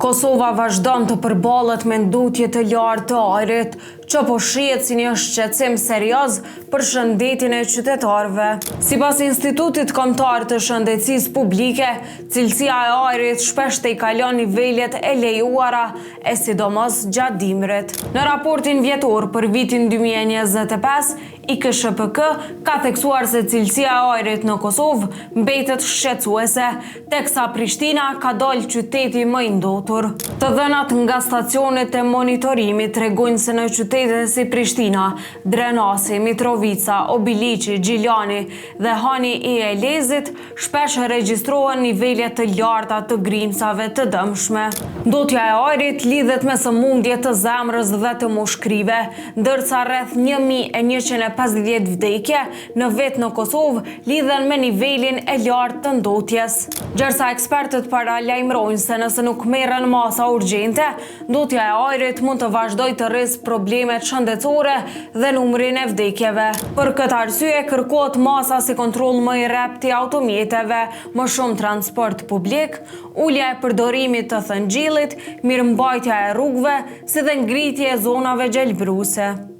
Kosova vazhdon të përballet me ndutje të lartë të ajrit, që po shihet si një shqetësim serioz për shëndetin e qytetarëve. Sipas Institutit Kombëtar të Shëndetësisë Publike, cilësia e ajrit shpesh i kalon nivelet e lejuara, e sidomos gjatë dimrit. Në raportin vjetor për vitin 2025, IKSHPK ka theksuar se cilësia e ajrit në Kosovë mbetet shqetësuese, teksa Prishtina ka dalë qyteti më i ndotur. Të dhënat nga stacionet e monitorimit tregojnë se në qytete si Prishtina, Drenasi, Mitrovica, Obiliqi, Gjiljani dhe Hani i Elezit shpesh regjistrohen nivele të larta të grimcave të dëmshme. Ndotja e ajrit lidhet me sëmundje të zemrës dhe të mushkrive, ndërsa rreth 1150 vdekje në vetë në Kosovë lidhen me nivelin e lartë të ndotjes. Gjërsa ekspertët paralajmërojnë se nëse nuk merren masa urgjente, ndotja e ajrit mund të vazhdojë të rrisë problemet shëndetësore dhe numrin e vdekjeve. Për këtë arsye kërkohet masa si kontroll më i rrept i automjeteve, më shumë transport publik, ulja e përdorimit të thëngjillit, mirëmbajtja e rrugëve, si dhe ngritje e zonave gjelbëruse.